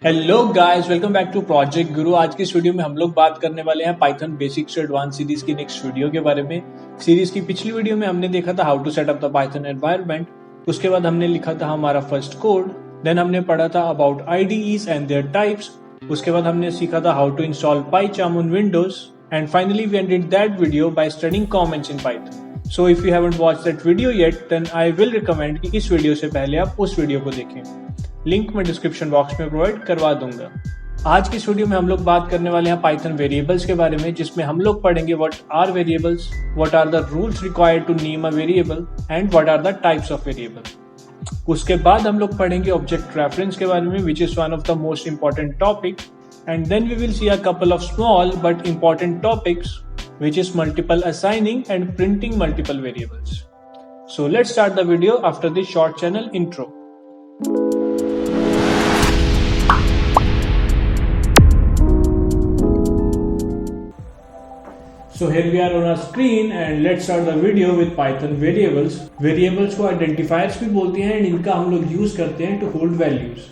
Hello guys, welcome back to Project Guru. आज की इस वीडियो में हम लोग बात करने वाले हैं Python basics to advance series की नेक्स्ट वीडियो के बारे में। सीरीज की पिछली वीडियो में हमने देखा था how to set up the Python environment. उसके बाद हमने लिखा था हमारा फर्स्ट कोड। देन हमने पढ़ा था about IDEs and their types. उसके बाद हमने सीखा था how to install PyCharm on Windows and finally we ended that video by studying comments in Python. So if you haven't watched that video yet then I will recommend कि इस video से पहले आप उस वीडियो को देखें। Link मैं description box में प्रोवाइड करवा दूंगा। आज की इस वीडियो में हम लोग बात करने वाले हैं पाइथन वेरिएबल्स के बारे में, जिसमें हम लोग पढ़ेंगे what are variables, what are the rules required to name a variable and what are the types of variable. उसके बाद हम लोग पढ़ेंगे ऑब्जेक्ट रेफरेंस के बारे में, which is one of the most important topic. And then we will see a couple of small but important topics which is multiple assigning and printing multiple variables. So let's start the video after this short channel intro. So here we are on our screen and let's start the video with Python variables. Variables को identifiers भी बोलते हैं and इनका हम लोग use करते हैं to hold values.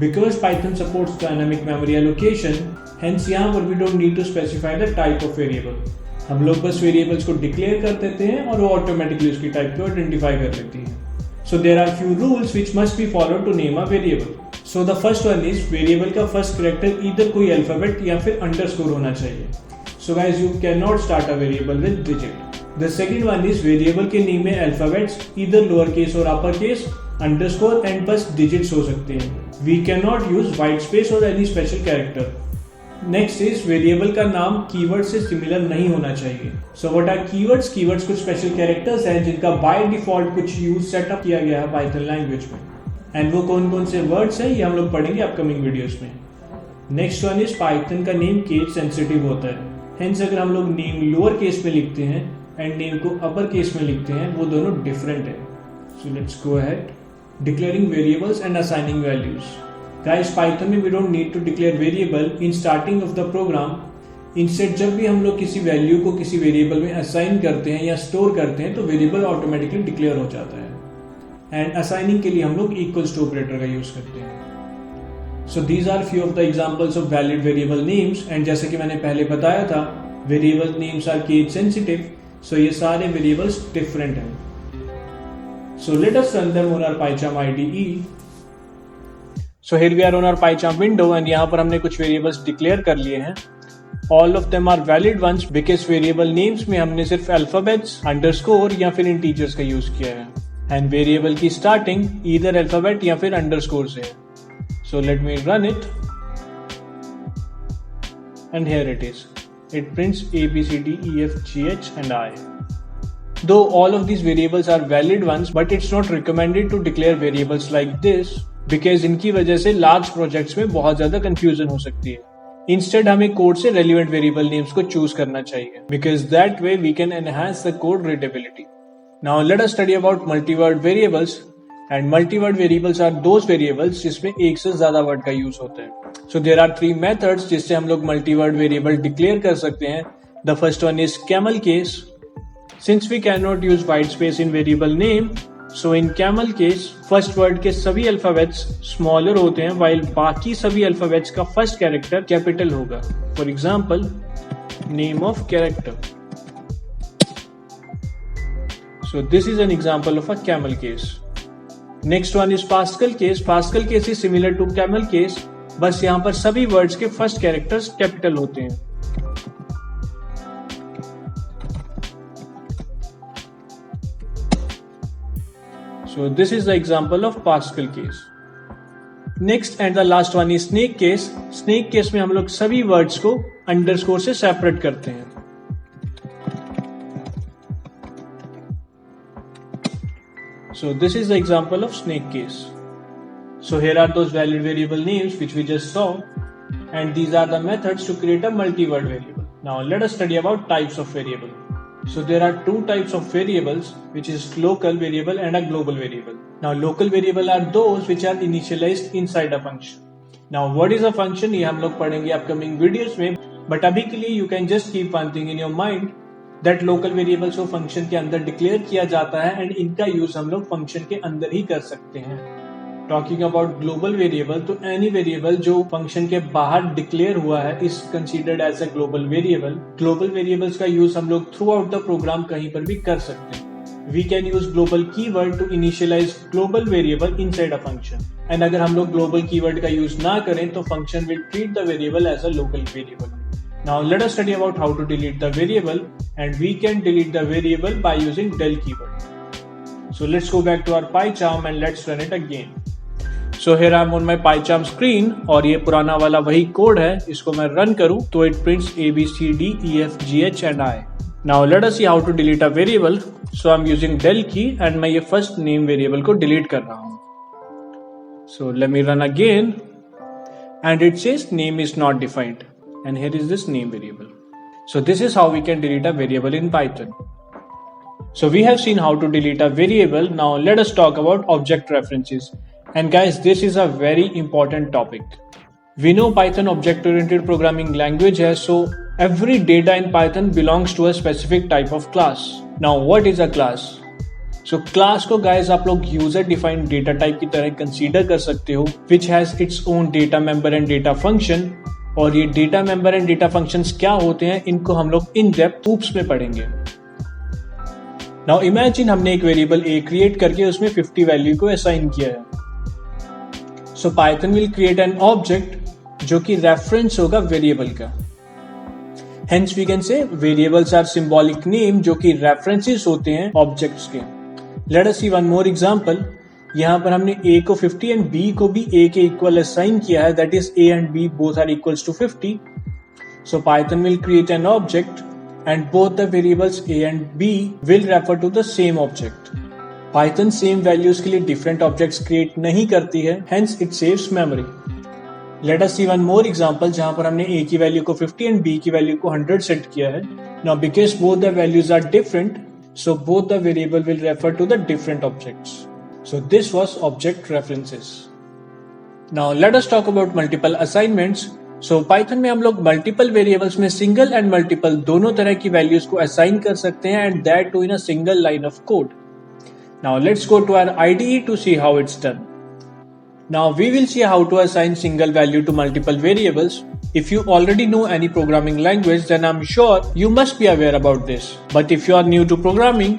Because Python supports dynamic memory allocation, hence यहाँ पर we don't need to specify the type of variable. हम लोग बस वेरिएबल्स को डिक्लेयर कर देते हैं और वो ऑटोमेटिकली उसकी टाइप को आइडेंटिफाई कर लेती है। So there are few rules which must be followed to name a variable. So the first one is variable का फर्स्ट कैरेक्टर ईदर कोई अल्फाबेट या फिर अंडरस्कोर होना चाहिए। So guys you can not start a variable with digit. The second one is variable के name में alphabets either lower case और upper case, underscore and बस डिजिट्स हो सकते हैं। We can not use white space और any special character. Next is variable का नाम कीवर्ड से सिमिलर नहीं होना चाहिए। So what are keywords? Keywords कुछ स्पेशल कैरेक्टर्स हैं जिनका बाय डिफॉल्ट कुछ यूज सेटअप किया गया है पाइथन लैंग्वेज में। एंड वो कौन कौन से वर्ड्स हैं ये हम लोग पढ़ेंगे अपकमिंग वीडियोस में। नेक्स्ट वन इज पाइथन का नेम केस सेंसिटिव होता है। हेंस अगर हम लोग नेम लोअर केस में लिखते हैं एंड नेम को अपर केस में लिखते हैं वो दोनों डिफरेंट है। So let's go ahead. Declaring variables and assigning values. Guys, Python में we don't need to declare variable in starting of the program. Instead, जब भी हम लोग किसी वैल्यू को किसी वेरिएबल में असाइन करते हैं या स्टोर करते हैं तो वेरिएबल ऑटोमेटिकली डिक्लेयर हो जाता है। एंड असाइनिंग के लिए हम लोग इक्वल्स टू ऑपरेटर का यूज करते हैं। So these are few of the examples of valid variable names. And जैसे कि मैंने पहले बताया था, variable names are case sensitive, so ये सारे वेरिएबल्स डिफरेंट हैं। So let us run them on our PyCharm IDE. So here we are on our PyCharm window and यहाँ पर हमने कुछ वेरिएबल्स डिक्लेयर कर लिए हैं। All of them are valid ones because variable names में हमने सिर्फ अल्फाबेट्स, अंडरस्कोर या फिर इंटीजर्स का यूज किया है। एंड वेरिएबल की स्टार्टिंग ईदर अल्फाबेट या फिर अंडरस्कोर से है। So let me run it and here it is. It prints A, B, C, D, E, F, G, H and I. Though all of these variables are valid ones, but it's not recommended to declare variables like this. Because इनकी वजह से large projects में बहुत ज्यादा confusion हो सकती है। Instead हमें कोड से रेलिवेंट वेरिएबल नेम्स को चूज करना चाहिए because that way we can enhance the code readability. Now let us study about multiword variables. And multiword variables are those variables जिसमें एक से ज्यादा वर्ड का यूज होता है। सो देयर आर 3 मेथड्स जिससे हम लोग मल्टीवर्ड वेरिएबल डिक्लेयर कर सकते हैं। The first one is camel case. Since we can not use white space in variable name, so in camel case first word के सभी अल्फाबेट्स स्मॉलर होते हैं वाइल बाकी सभी अल्फाबेट्स का फर्स्ट कैरेक्टर कैपिटल होगा। For example name of character. So this is an example of a camel case. Next one is Pascal case. Pascal case is similar to camel case, बस यहाँ पर सभी words के first characters capital होते हैं। So this is the example of Pascal case. Next and the last one is snake case. Snake case में हम लोग सभी words को underscore से separate करते हैं। So this is the example of snake case. So here are those valid variable names which we just saw, and these are the methods to create a multi-word variable. Now let us study about types of variable. So there are 2 types of variables, which is local variable and a global variable. Now local variable are those which are initialized inside a function. Now what is a function ये हम लोग पढ़ेंगे upcoming videos में, but अभी के लिए you can just keep one thing in your mind that local variables को function के अंदर declare किया जाता है and इनका use हम लोग function के अंदर ही कर सकते हैं। टॉकिंग अबाउट ग्लोबल वेरिएबल, तो एनी वेरिएबल जो फंक्शन के बाहर डिक्लेयर हुआ है is considered as a global variable. Global variables का यूज हम लोग थ्रू आउट द प्रोग्राम कहीं पर भी कर सकते हैं। We can use global keyword to initialize global variable inside a function. And अगर हम लोग global keyword का use ना करें तो function will treat the variable as a local variable. Now let us study about how to delete the variable, and we can delete the variable by using del keyword. So let's go back to our PyCharm and let's run it again. So here I am on my PyCharm screen और ये पुराना वाला वही code है, इसको मैं run करूँ तो it prints A, B, C, D, E, F, G, H and I. Now let us see how to delete a variable. So I'm using del key and मैं ये first name variable को delete कर रहा हूँ. So let me run again and it says name is not defined, and here is this name variable. So this is how we can delete a variable in Python. So we have seen how to delete a variable. Now let us talk about object references. And guys, this is a very important topic. We know Python object-oriented programming language है, so every data in Python belongs to a specific type of class. Now what is a class? So class को guys आप लोग user defined data type की तरह consider कर सकते हो, which has its own data member and data function. और ये data member and data functions क्या होते हैं, इनको हम लोग in depth oops में पढ़ेंगे. Now imagine हमने एक variable a create करके उसमें 50 value को assign किया है. So Python will create an object जो कि reference होगा variable का. Hence we can say variables are symbolic name जो कि references होते हैं objects के. Let us see one more example. यहाँ पर हमने a को 50 and b को भी a के equal assign किया है, that is a and b both are equals to 50. So Python will create an object and both the variables a and b will refer to the same object. Python same values के लिए different objects create नहीं करती है, hence it saves memory. Let us see one more example जहाँ पर हमने a की value को 50 and b की वैल्यू को 100 सेट किया है. Now because both the values are different, so both the variable will refer to the different objects. So this was object references. Now let us talk about multiple assignments. So Python में हम लोग multiple variables में single and multiple दोनों तरह की values को assign कर सकते हैं, and that too in a single line of code. Now let's go to our IDE to see how it's done. Now we will see how to assign single value to multiple variables. If you already know any programming language, then I'm sure you must be aware about this. But if you are new to programming,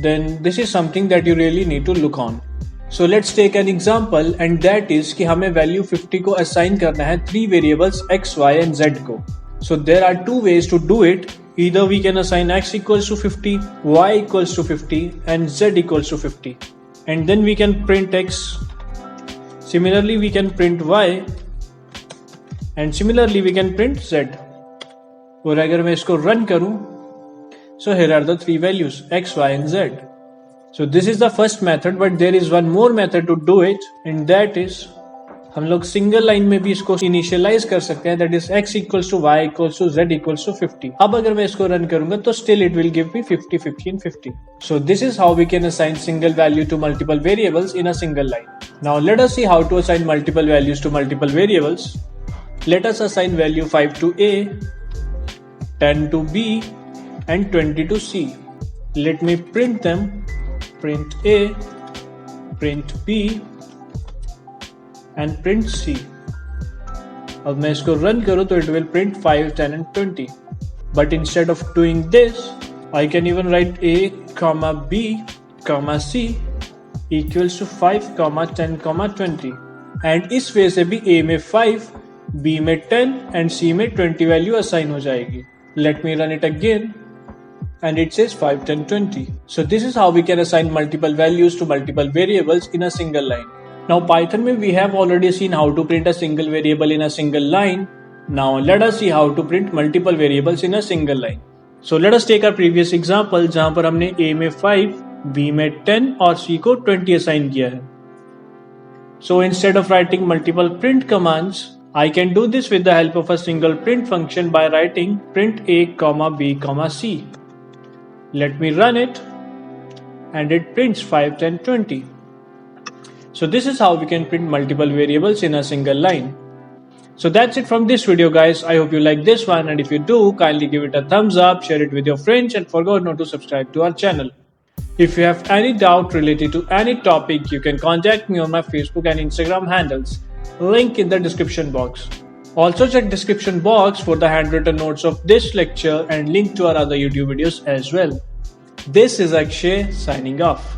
then this is something that you really need to look on. So let's take an example, and that is कि हमें value 50 को assign करना है 3 variables x, y and z को. So there are 2 ways to do it. Either we can assign x equals to 50, y equals to 50 and z equals to 50. And then we can print x. Similarly, we can print y and similarly we can print z. और अगर मैं इसको run करूं, so here are the 3 values x, y and z. So this is the first method, but there is one more method to do it, and that is हम लोग single line में भी इसको इनिशियलाइज कर सकते हैं, that is x equals to y equals to z equals to 50. अब अगर मैं इसको रन करूंगा तो still it will give me 50, 50 and 50. So this is how we can assign single value to multiple variables in a single line. Now let us see how to assign multiple values to multiple variables. Let us assign value 5 to a, 10 to b and 20 to c. Let me print them. Print a, print b and print c. अब मैं इसको run करूं तो it will print 5, 10 and 20. But instead of doing this, I can even write a, b, c equals to 5, 10, 20. And इस वे से भी a में 5, b में 10 and c में 20 वैल्यू असाइन हो जाएगी. Let me run it again. And it says 5, 10, 20. So this is how we can assign multiple values to multiple variables in a single line. Now Python में we have already seen how to print a single variable in a single line. Now let us see how to print multiple variables in a single line. So let us take our previous example जहाँ पर हमने a में 5, b में 10 और c को 20 assign किया है. So instead of writing multiple print commands, I can do this with the help of a single print function by writing print a, b, c. Let me run it and it prints 5, 10, 20. So this is how we can print multiple variables in a single line. So that's it from this video guys. I hope you like this one, and if you do, kindly give it a thumbs up, share it with your friends and forget not to subscribe to our channel. If you have any doubt related to any topic, you can contact me on my Facebook and Instagram handles. Link in the description box. Also check description box for the handwritten notes of this lecture and link to our other YouTube videos as well. This is Akshay signing off.